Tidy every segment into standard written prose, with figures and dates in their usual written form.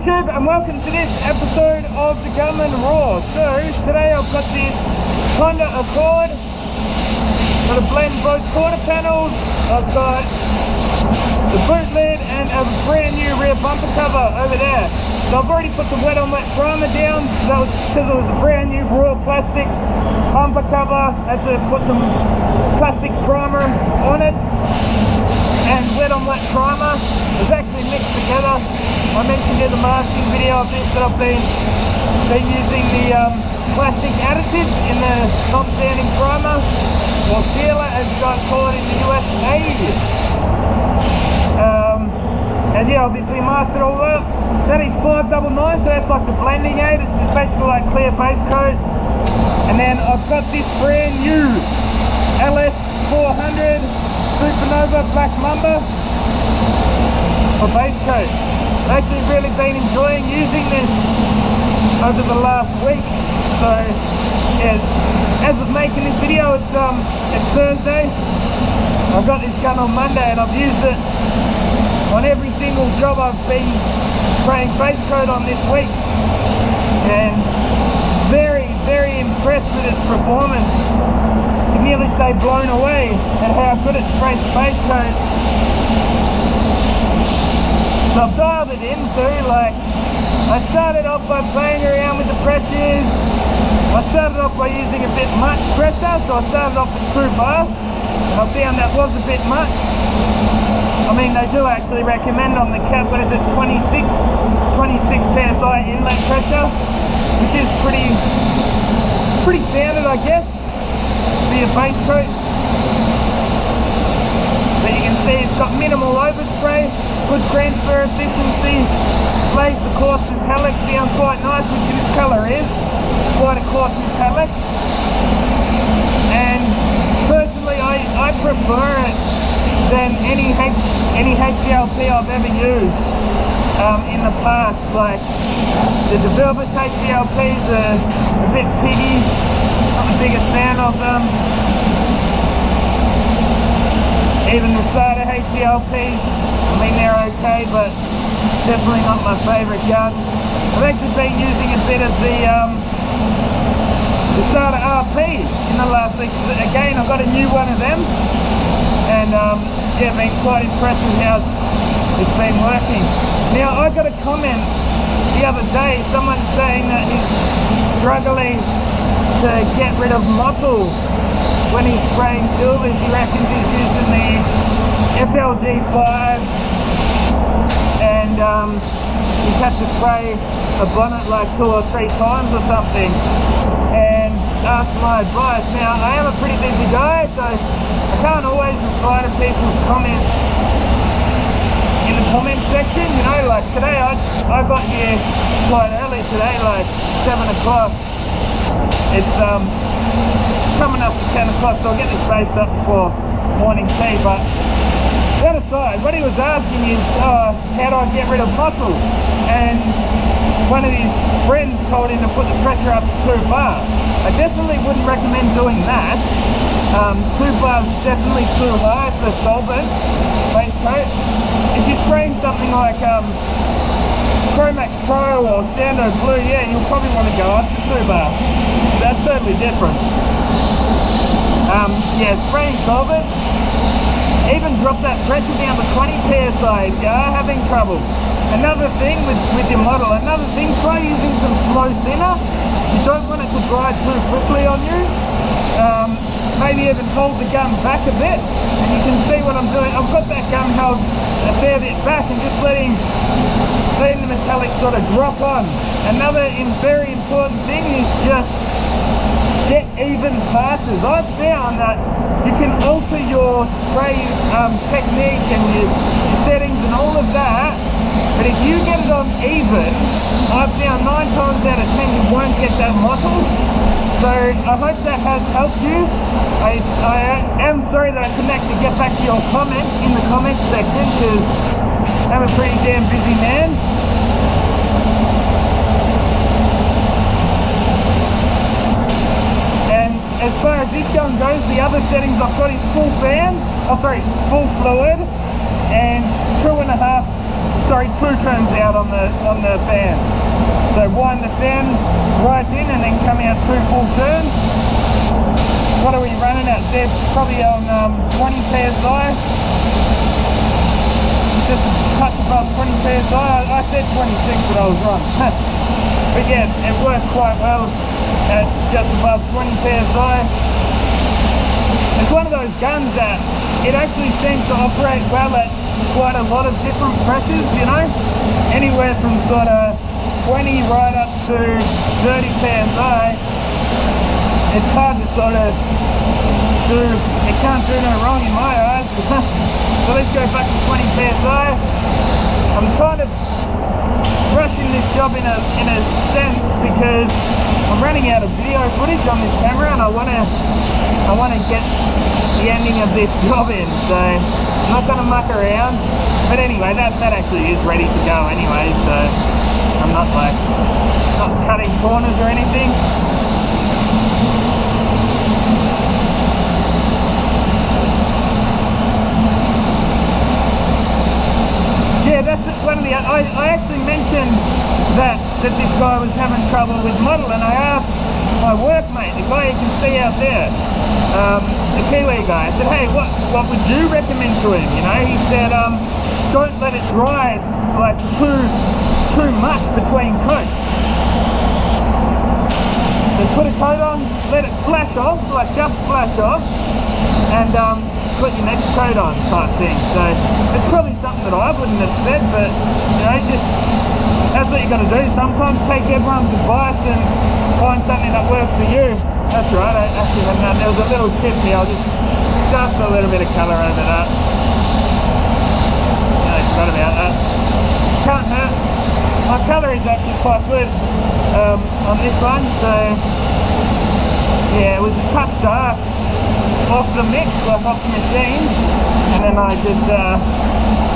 YouTube, and welcome to this episode of the Gunman Raw. So today I've got this Honda Accord. Got a blend both quarter panels. I've got the boot lid and a brand new rear bumper cover over there. So I've already put the wet on wet primer down. That was because it was a brand new raw plastic bumper cover. I had to put some plastic primer on it. And wet on wet primer is actually mixed together. I mentioned in the marketing video of this that I've been using the plastic additive in the non-standing primer, or sealer as you guys call it in the USA. And yeah, obviously masked it all up. That is 599, so that's like the blending aid. It's just basically like clear base coat. And then I've got this brand new LS400 Supernova Black Mamba for base coat. I've actually really been enjoying using this over the last week. So yeah, as of making this video, it's Thursday. I got this gun on Monday and I've used it on every single job I've been spraying base coat on this week, and very impressed with its performance. You nearly say blown away at how good it sprays base coat. So I've dialed it in too. Like, I started off by playing around with the pressures. I started off by using a bit much pressure, so I started off with 2 bars. I found that was a bit much. I mean, they do actually recommend on the cap, but it's at 26 psi inlet pressure, which is pretty standard, I guess, for your base coat. But you can see it's got minimal overspray, good transfer efficiency, lays the coarse metallic down quite nice, which this colour is quite a coarse metallic. And personally, I prefer it than any HCLP I've ever used in the past. Like the developers HCLPs are a bit piggy. I'm the biggest fan of them. Even the Starter HCLPs, I mean, they're okay, but definitely not my favourite gun. I've actually been using a bit of the Starter RP in the last week. Again, I got a new one of them, and yeah, been quite impressed with how it's been working. Now, I got a comment the other day, someone saying that he's struggling to get rid of mottle when he's spraying silvers. He reckons he's using the FLG5 and he's had to spray a bonnet like 2 or 3 times or something, and asked my advice. Now, I am a pretty busy guy, so I can't always reply to people's comments in the comment section. You know, like today I got here quite early today, like 7 o'clock. It's coming up to 10 o'clock, so I'll get this spaced up before morning tea. But that aside, what he was asking is, how do I get rid of muscle? And one of his friends told him to put the pressure up to 2 bars. I definitely wouldn't recommend doing that. 2 bars is definitely too high for solvent base coat. If you're spraying something like Chromax Pro or Stando Blue, yeah, you'll probably want to go up to 2 bars. That's totally different. Yeah, spraying solvent, even drop that pressure down to 20 psi if you are having trouble. Another thing with your model, try using some slow thinner. You don't want it to dry too quickly on you. Maybe even hold the gun back a bit, and you can see what I'm doing. I've got that gun held a fair bit back and just letting the metallic sort of drop on. Another very important thing is just get even passes. I've found that you can alter your spray technique and your settings and all of that, but if you get it on even, I've found 9 times out of 10 you won't get that mottle. So I hope that has helped you. I am sorry that I couldn't actually get back to your comments in the comment section because I'm a pretty damn busy man. And as far as this gun goes, the other settings I've got is full fan, full fluid, and 2.5 sorry, 2 turns out on the fan. So wind the fan right in and then come out 2 full turns. What are we running at? They're probably on 20 psi. Just a touch above 20 psi. I said 26, but I was wrong. But yeah, it works quite well at just above 20 psi. It's one of those guns that it actually seems to operate well at quite a lot of different pressures, you know, anywhere from sort of 20 right up to 30 psi. It's hard to sort of do, it can't do no wrong in my eyes. So let's go back to 20 psi. I'm kind of rushing this job in a sense because I'm running out of video footage on this camera and I want to get the ending of this job in, so I'm not going to muck around. But anyway, that actually is ready to go anyway, so I'm not cutting corners or anything. Yeah, that's one of the, I actually mentioned that this guy was having trouble with model, and I asked my workmate, the guy you can see out there, the Kiwi guy, I said, hey, what would you recommend to him? You know, he said, don't let it dry like too much between coats. So put a coat on, let it flash off, like just flash off, and put your next coat on type thing. So it's probably something that I wouldn't have said, but you know, just that's what you got to do. Sometimes take everyone's advice and find something that works for you. That's right, I actually had none. There was a little tip here, I'll just a little bit of colour over that. I forgot about that. Can't hurt. My colour is actually quite good on this one, so yeah, it was a touch dark off the mix, like off the machine, and then I just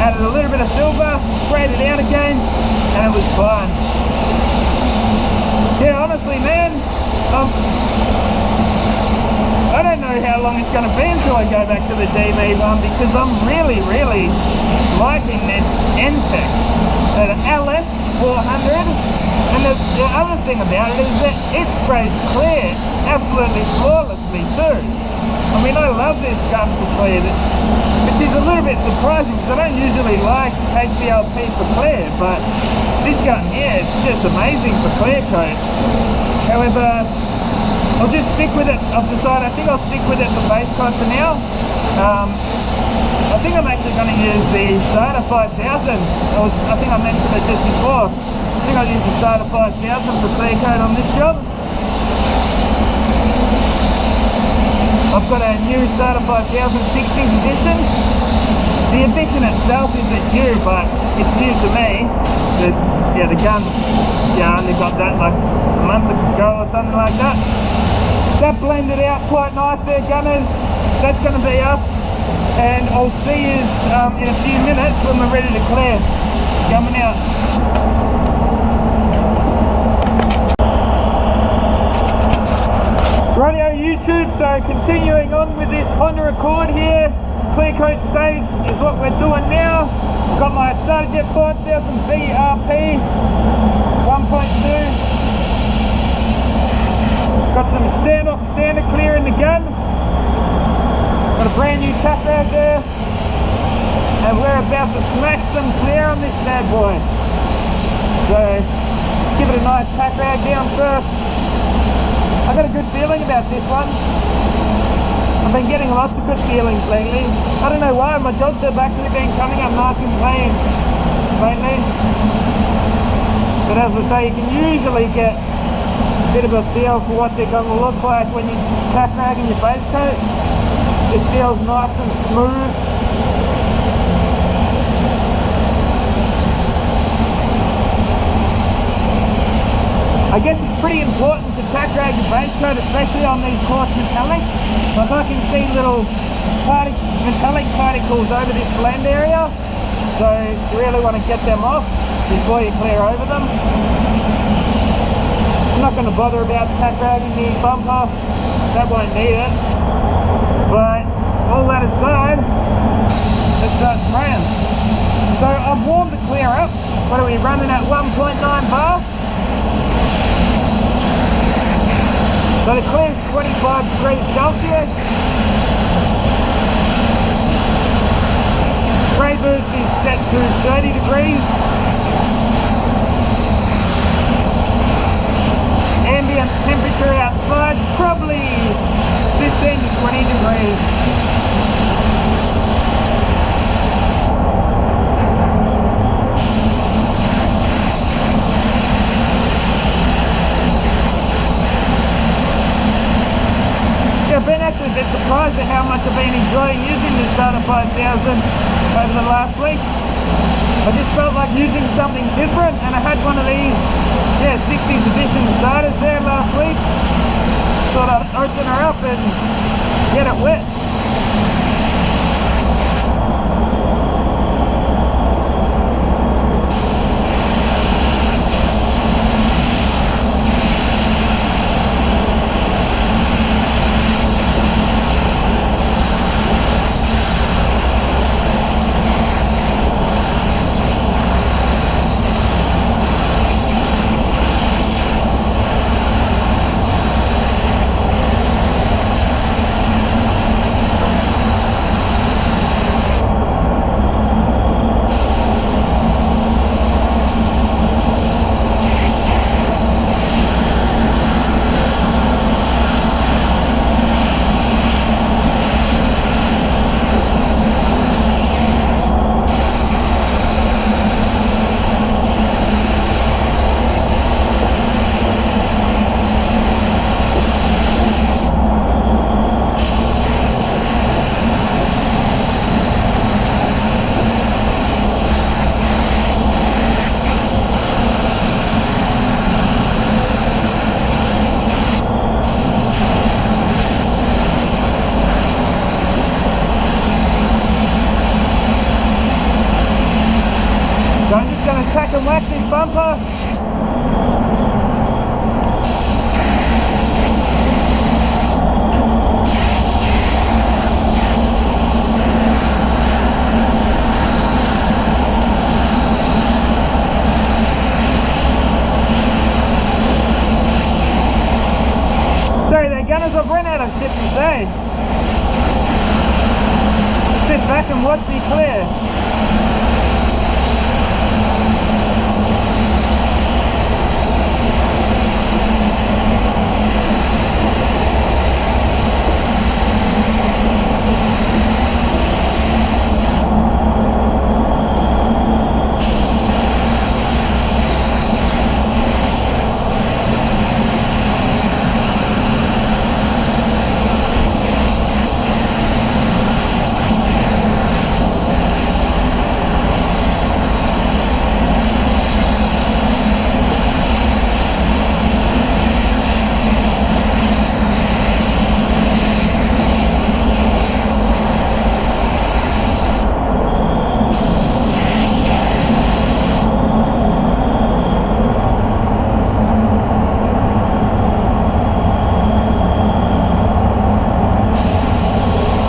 added a little bit of silver, sprayed it out again, and it was fine. Yeah, honestly, man, I don't know how long it's going to be until I go back to the DV one, because I'm really liking this NTEC, the LS 400, and the other thing about it is that it sprays clear absolutely flawlessly too. I mean, I love this gun for clear, which is a little bit surprising because I don't usually like HPLP for clear, but this gun here, it's just amazing for clear coat. However, I'll just stick with it. I've decided, I think I'll stick with it for base coat for now. I think I'm actually going to use the Starter 5000. I think I mentioned it just before. I think I'll use the Starter 5000 for clear coat on this job. I've got a new Starter 5000 16th edition. The edition itself isn't new, but it's new to me. The gun, I only got that like a month ago or something like that. That blended out quite nice there, gunners. That's going to be up, and I'll see you in a few minutes when we're ready to clear. Coming out. Radio YouTube, so continuing on with this Honda Accord here, clear coat stage is what we're doing now. Got my starter jet ports there, some VRP 1.2. Got some standard clear in the gun. Got a brand new tack rag there. And we're about to smash some clear on this bad boy. So, give it a nice tack rag down first. I got a good feeling about this one. I've been getting lots of good feelings lately. I don't know why, my jobs have actually been coming up nice and clean lately. But as I say, you can usually get a bit of a feel for what they're going to look like when you tack rag in your base coat. It feels nice and smooth. I guess it's pretty important to tack rag your base coat, especially on these coarse metallics. Like I can see little metallic particles over this blend area, so you really want to get them off before you clear over them. I'm not going to bother about tack ragging the bumper, that won't need it. But all that aside, let's start spraying. So I've warmed the clear up. What are we running at, 1.9 bar? So the clear's 25 degrees Celsius. Spray boost is set to 30 degrees. Ambient temperature outside probably 15 to 20 degrees. I've been actually a bit surprised at how much I've been enjoying using this Data 5000 over the last week. I just felt like using something different, and I had one of these, 60th edition Datas there last week. Thought I'd open her up and get it wet. So I'm just going to tack and whack this bumper. Sorry there gunners, I've run out of shit to say. Sit back and watch me clear.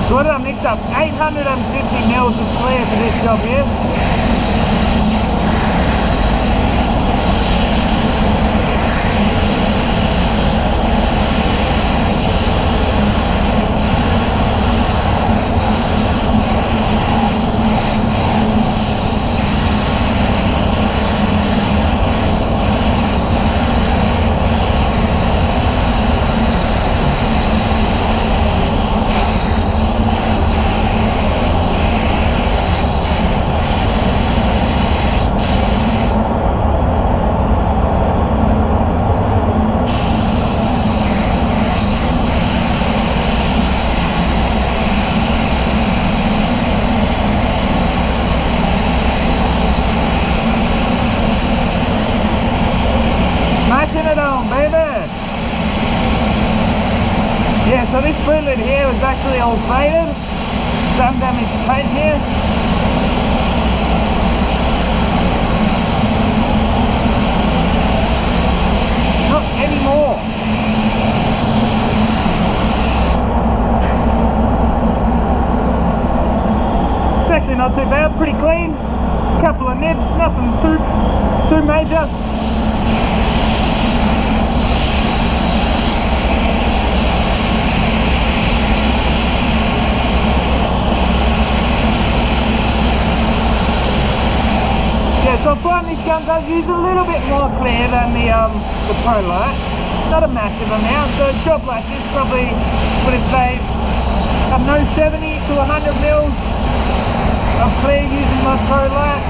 What did I mix up? 850 mils of clear for this job here. It on, baby. Yeah, so this boot lid here was actually all faded. Some damage paint here. Not anymore. It's actually not too bad, pretty clean. Couple of nibs, nothing too major. Yeah, so I find this gun does use a little bit more clear than the Pro Light. Not a massive amount, so a job like this probably would have saved, I don't know, 70 to 100 mils of clear using my Pro Light.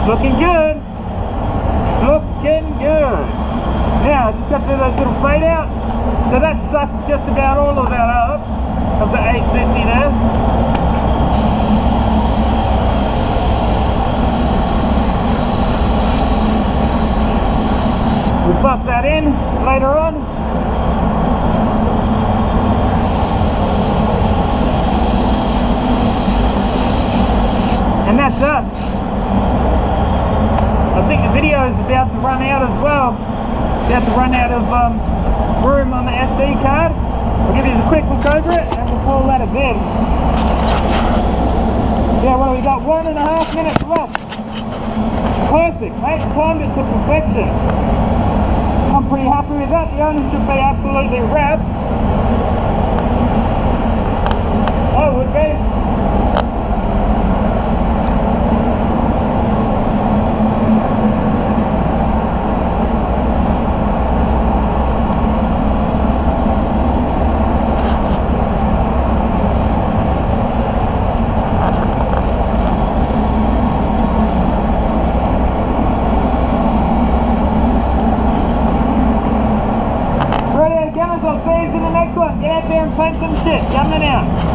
Looking good. Looking good. Now, I just got to do those little fade out. So that sucks just about all of that up, of the 850 there. We'll buff that in later on. And that's us. I think the video is about to run out as well. About to run out of room on the SD card. I'll give you a quick look over it and we'll call that a bed. Yeah, well, we got 1.5 minutes left. Perfect, mate. Timed it to perfection. I'm pretty happy with that. The owner should be absolutely wrapped. I would be. I'll see you in the next one. Get out there and paint some shit. Coming out.